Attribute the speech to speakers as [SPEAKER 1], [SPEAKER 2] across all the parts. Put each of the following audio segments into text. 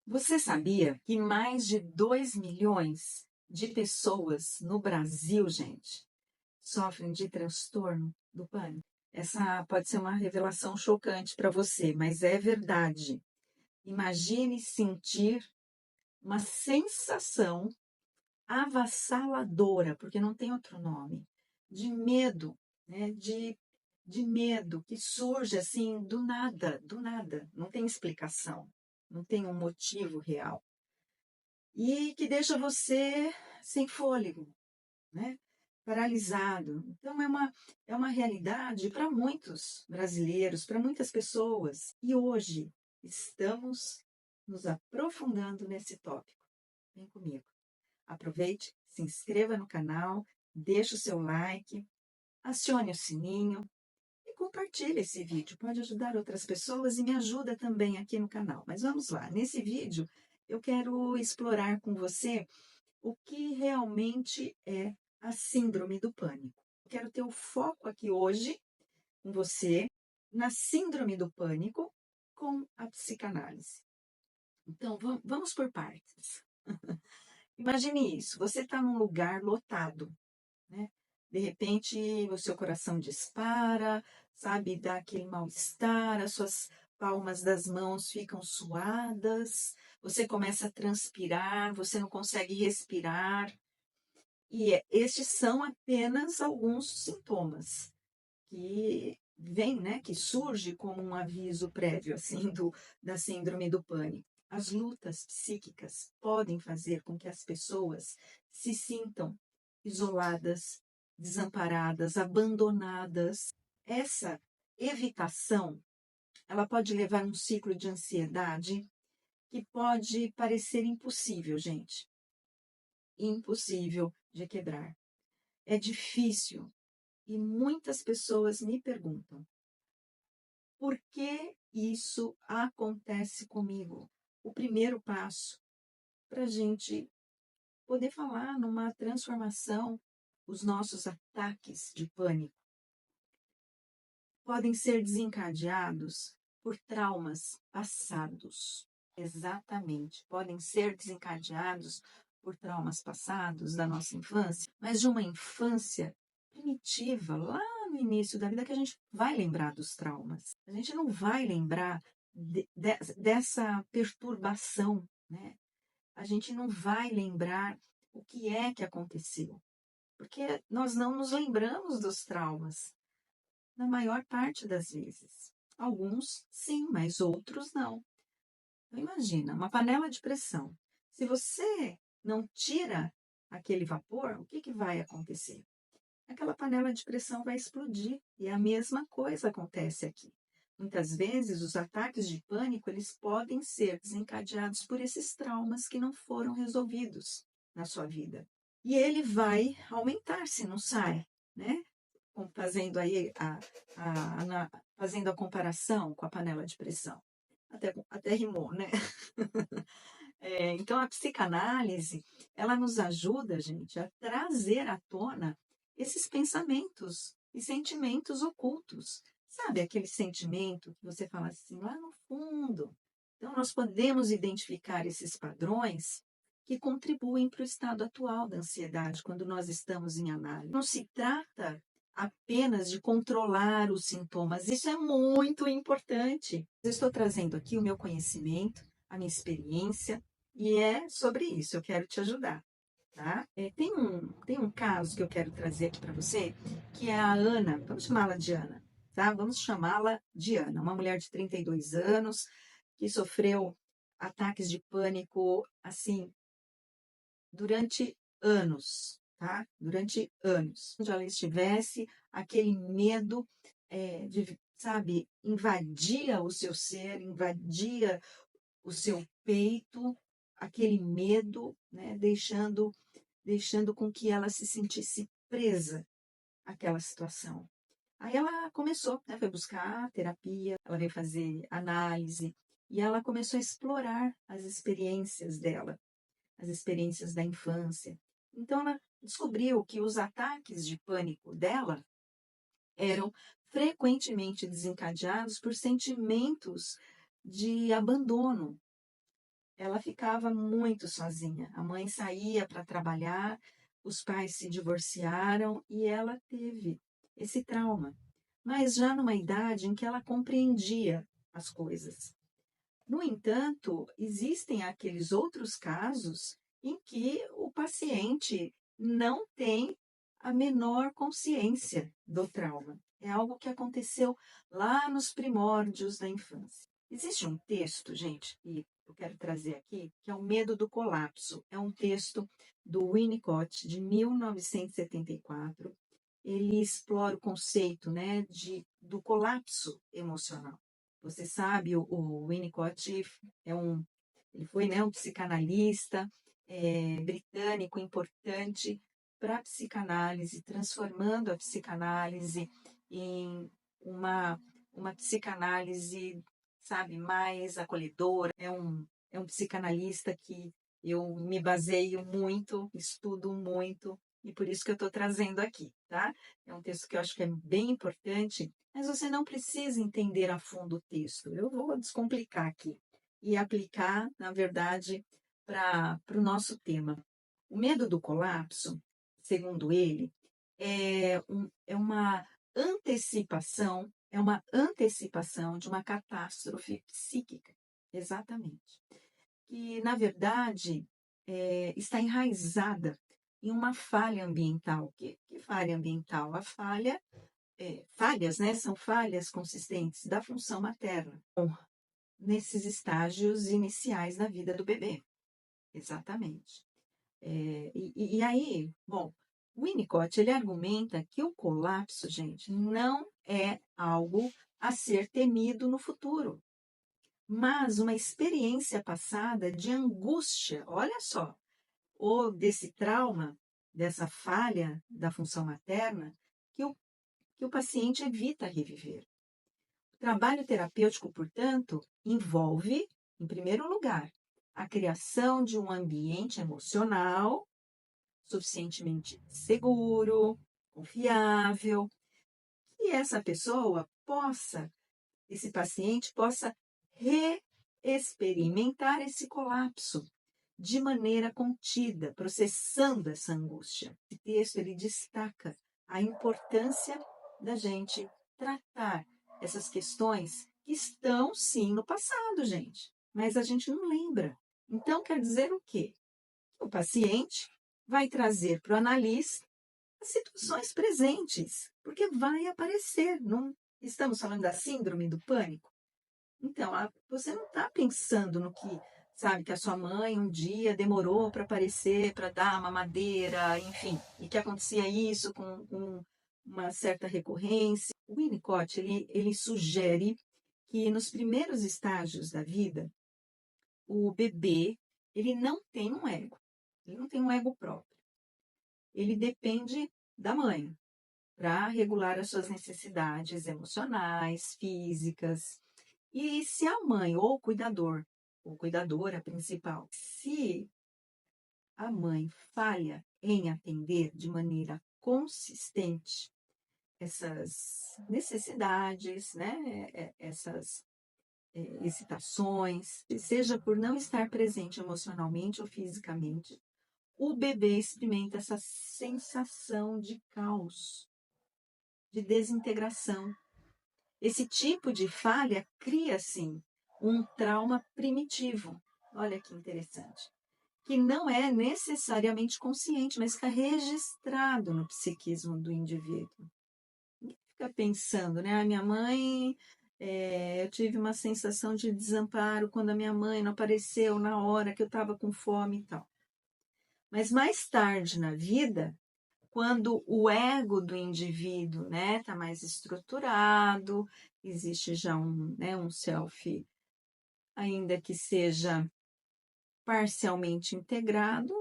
[SPEAKER 1] Você sabia que mais de 2 milhões de pessoas no Brasil, gente, sofrem de transtorno do pânico? Essa pode ser uma revelação chocante para você, mas é verdade. Imagine sentir uma sensação avassaladora, porque não tem outro nome, de medo, né? De medo que surge assim do nada, não tem explicação, não tem um motivo real. E que deixa você sem fôlego, né? Paralisado. Então, é uma realidade para muitos brasileiros, para muitas pessoas. E hoje estamos nos aprofundando nesse tópico. Vem comigo. Aproveite, se inscreva no canal, deixe o seu like, acione o sininho e compartilhe esse vídeo. Pode ajudar outras pessoas e me ajuda também aqui no canal. Mas vamos lá. Nesse vídeo, eu quero explorar com você o que realmente é a síndrome do pânico. Quero ter o foco aqui hoje com você na síndrome do pânico com a psicanálise. Então, vamos por partes. Imagine isso, você está num lugar lotado, né? De repente, o seu coração dispara, sabe, dá aquele mal-estar, as suas palmas das mãos ficam suadas, você começa a transpirar, você não consegue respirar. E estes são apenas alguns sintomas que vêm, né, que surge como um aviso prévio assim da síndrome do pânico. As lutas psíquicas podem fazer com que as pessoas se sintam isoladas, desamparadas, abandonadas. Essa evitação, ela pode levar a um ciclo de ansiedade que pode parecer impossível, gente, impossível de quebrar. É difícil e muitas pessoas me perguntam: por que isso acontece comigo? O primeiro passo para a gente poder falar numa transformação, os nossos ataques de pânico podem ser desencadeados por traumas passados. Exatamente, podem ser desencadeados por traumas passados da nossa infância, mas de uma infância primitiva, lá no início da vida, que a gente vai lembrar dos traumas. A gente não vai lembrar dessa perturbação, né? A gente não vai lembrar o que é que aconteceu, porque nós não nos lembramos dos traumas na maior parte das vezes. Alguns sim, mas outros não. Então, imagina, uma panela de pressão. Se você não tira aquele vapor, o que vai acontecer? Aquela panela de pressão vai explodir. E a mesma coisa acontece aqui. Muitas vezes, os ataques de pânico, eles podem ser desencadeados por esses traumas que não foram resolvidos na sua vida. E ele vai aumentar se não sai, né? Fazendo aí fazendo a comparação com a panela de pressão. Até rimou, né? Então, a psicanálise, ela nos ajuda, gente, a trazer à tona esses pensamentos e sentimentos ocultos. Sabe aquele sentimento que você fala assim, lá no fundo? Então, nós podemos identificar esses padrões que contribuem para o estado atual da ansiedade quando nós estamos em análise. Não se trata apenas de controlar os sintomas, isso é muito importante. Eu estou trazendo aqui o meu conhecimento, a minha experiência, e é sobre isso, eu quero te ajudar, tá? Tem um caso que eu quero trazer aqui para você, que é a Ana, vamos chamá-la de Ana, tá? Vamos chamá-la de Ana, uma mulher de 32 anos, que sofreu ataques de pânico, assim, durante anos, tá? Durante anos. Onde ela estivesse, aquele medo sabe, invadia o seu ser, invadia o seu peito, aquele medo, né? Deixando com que ela se sentisse presa àquela situação. Aí ela começou, né? Foi buscar terapia, ela veio fazer análise, e ela começou a explorar as experiências dela, as experiências da infância. Então, ela descobriu que os ataques de pânico dela eram frequentemente desencadeados por sentimentos de abandono. ela ficava muito sozinha. A mãe saía para trabalhar, os pais se divorciaram e ela teve esse trauma, mas já numa idade em que ela compreendia as coisas. No entanto, existem aqueles outros casos em que o paciente não tem a menor consciência do trauma. É algo que aconteceu lá nos primórdios da infância. Existe um texto, gente, que eu quero trazer aqui, que é O Medo do Colapso. É um texto do Winnicott, de 1974. Ele explora o conceito, né, do colapso emocional. Você sabe, o Winnicott ele foi, né, um psicanalista britânico importante para a psicanálise, transformando a psicanálise em uma psicanálise, sabe, mais acolhedora. É um psicanalista que eu me baseio muito, estudo muito, e por isso que eu estou trazendo aqui, tá? É um texto que eu acho que é bem importante, mas você não precisa entender a fundo o texto. Eu vou descomplicar aqui e aplicar, na verdade, para o nosso tema. O medo do colapso, segundo ele, é uma antecipação de uma catástrofe psíquica. Exatamente. Que, na verdade, está enraizada em uma falha ambiental. Que falha ambiental? Falhas, né? São falhas consistentes da função materna nesses estágios iniciais da vida do bebê. Exatamente. E aí, bom, o Winnicott, ele argumenta que o colapso, gente, não é algo a ser temido no futuro, mas uma experiência passada de angústia, olha só, ou desse trauma, dessa falha da função materna, que o paciente evita reviver. O trabalho terapêutico, portanto, envolve, em primeiro lugar, a criação de um ambiente emocional suficientemente seguro, confiável, e esse paciente possa reexperimentar esse colapso de maneira contida, processando essa angústia. Esse texto ele destaca a importância da gente tratar essas questões que estão, sim, no passado, gente, mas a gente não lembra. Então, quer dizer o quê? O paciente vai trazer para o analista as situações presentes, porque vai aparecer. Não estamos falando da síndrome do pânico? Então, você não está pensando no que, sabe, que a sua mãe um dia demorou para aparecer, para dar uma mamadeira, enfim, e que acontecia isso com uma certa recorrência. O Winnicott, ele sugere que nos primeiros estágios da vida, o bebê, ele não tem um ego, ele não tem um ego próprio. Ele depende da mãe para regular as suas necessidades emocionais, físicas. E se a mãe ou o cuidador, ou cuidadora principal, se a mãe falha em atender de maneira consistente essas necessidades, né, essas excitações, seja por não estar presente emocionalmente ou fisicamente, o bebê experimenta essa sensação de caos, de desintegração. Esse tipo de falha cria, sim, um trauma primitivo. Olha que interessante. Que não é necessariamente consciente, mas está registrado no psiquismo do indivíduo. Ninguém fica pensando, né? A minha mãe, eu tive uma sensação de desamparo quando a minha mãe não apareceu na hora que eu estava com fome e tal. Mas mais tarde na vida, quando o ego do indivíduo está mais estruturado, existe já um self, ainda que seja parcialmente integrado,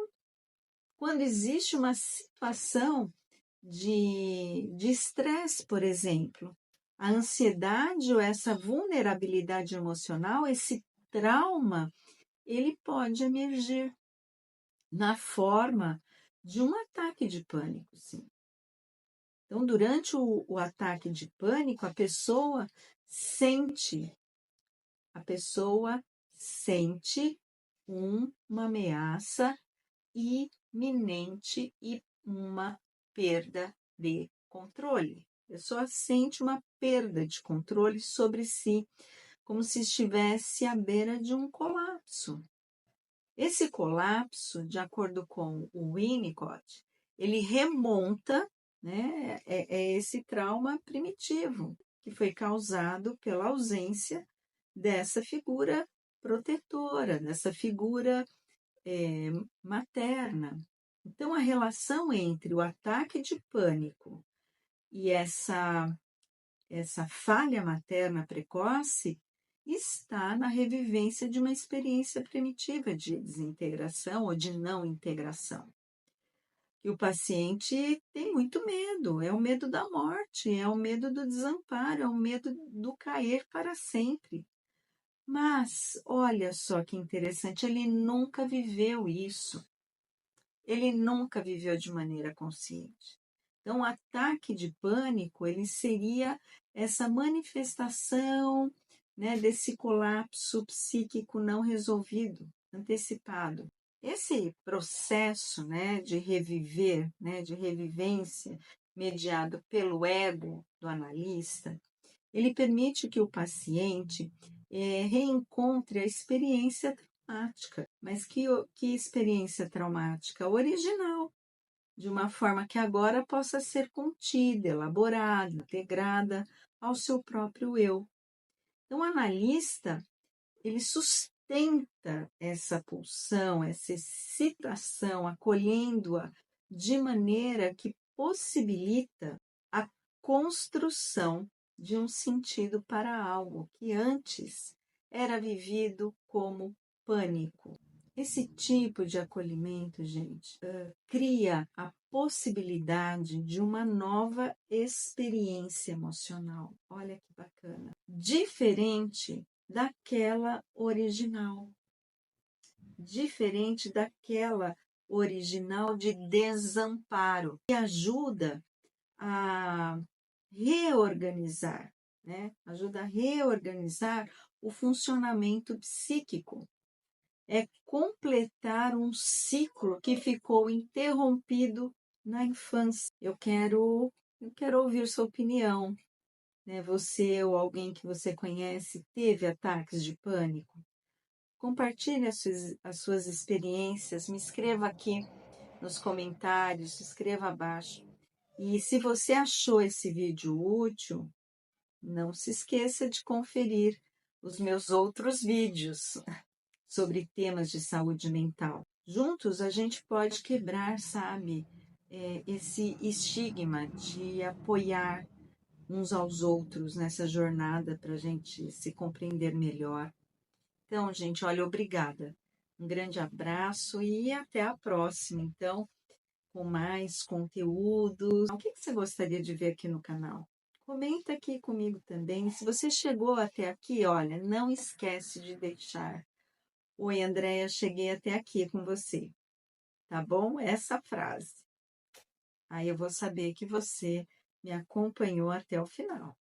[SPEAKER 1] quando existe uma situação de estresse, por exemplo, a ansiedade ou essa vulnerabilidade emocional, esse trauma, ele pode emergir na forma de um ataque de pânico, sim. Então, durante o ataque de pânico, a pessoa sente uma ameaça iminente e uma perda de controle. A pessoa sente uma perda de controle sobre si, como se estivesse à beira de um colapso. Esse colapso, de acordo com o Winnicott, ele remonta, né, esse trauma primitivo, que foi causado pela ausência dessa figura protetora, dessa figura materna. Então, a relação entre o ataque de pânico e essa falha materna precoce está na revivência de uma experiência primitiva de desintegração ou de não integração. E o paciente tem muito medo, é o medo da morte, é o medo do desamparo, é o medo do cair para sempre. Mas, olha só que interessante, ele nunca viveu isso. Ele nunca viveu de maneira consciente. Então, o ataque de pânico, ele seria essa manifestação, né, desse colapso psíquico não resolvido, antecipado. Esse processo, né, de reviver, né, de revivência, mediado pelo ego do analista, ele permite que o paciente reencontre a experiência traumática, mas que experiência traumática original, de uma forma que agora possa ser contida, elaborada, integrada ao seu próprio eu. Então, o analista, ele sustenta essa pulsão, essa excitação, acolhendo-a de maneira que possibilita a construção de um sentido para algo que antes era vivido como pânico. Esse tipo de acolhimento, gente, cria a possibilidade de uma nova experiência emocional. Olha que bacana. Diferente daquela original. Diferente daquela original de desamparo, que ajuda a reorganizar, né? Ajuda a reorganizar o funcionamento psíquico. É completar um ciclo que ficou interrompido na infância. Eu quero ouvir sua opinião. Né? Você ou alguém que você conhece teve ataques de pânico? Compartilhe as suas experiências, me escreva aqui nos comentários, escreva abaixo. E se você achou esse vídeo útil, não se esqueça de conferir os meus outros vídeos sobre temas de saúde mental. Juntos a gente pode quebrar, sabe, esse estigma de apoiar uns aos outros nessa jornada para a gente se compreender melhor. Então, gente, olha, obrigada. Um grande abraço e até a próxima. Então, com mais conteúdos. O que você gostaria de ver aqui no canal? Comenta aqui comigo também. Se você chegou até aqui, olha, não esquece de deixar. Oi, Andréia, cheguei até aqui com você. Tá bom? Essa frase. Aí eu vou saber que você me acompanhou até o final.